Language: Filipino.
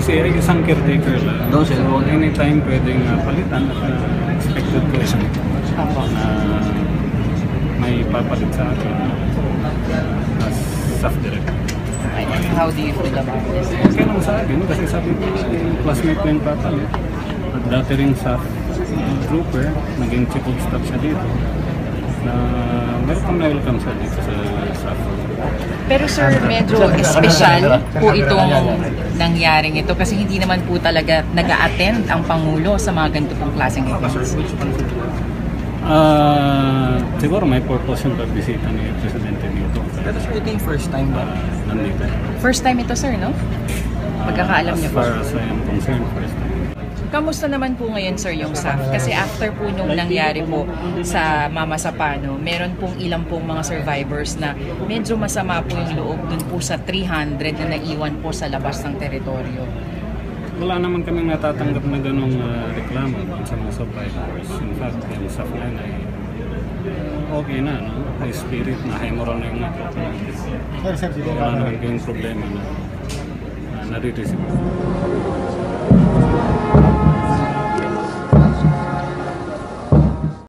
kasi isang caretaker lang. So anytime pwedeng palitan at expected ko na may papalit sa akin as staff director. How do you feel about this? Okay lang sa akin kasi sabi ko yung classmate ko yung papalit at dati rin sa trooper, naging chief of staff siya dito na welcome siya dito sa staff. Pero sir, medyo espesyal po itong nangyaring ito kasi hindi naman po talaga nag-a-attend ang Pangulo sa mga ganito pong klaseng events. Siguro may purpose yung pagbisita ni Presidente dito. Pero sir, ito yung first time ba? Nandito. First time ito sir, no? Pagkakaalam niyo po. As far as I am concerned, first time. Kamusta naman po ngayon sir yung SAF? Kasi after po nung nangyari po sa Mama Sapano, meron pong ilang pong mga survivors na medyo masama po yung loob dun po sa 300 na naiwan po sa labas ng teritoryo. Wala naman kaming natatanggap na ganong reklamo sa mga survivors. In fact, yung SAF na yun ay okay na, no? High spirit na, high moral na yung mga wala naman kayong problema na nare-receive.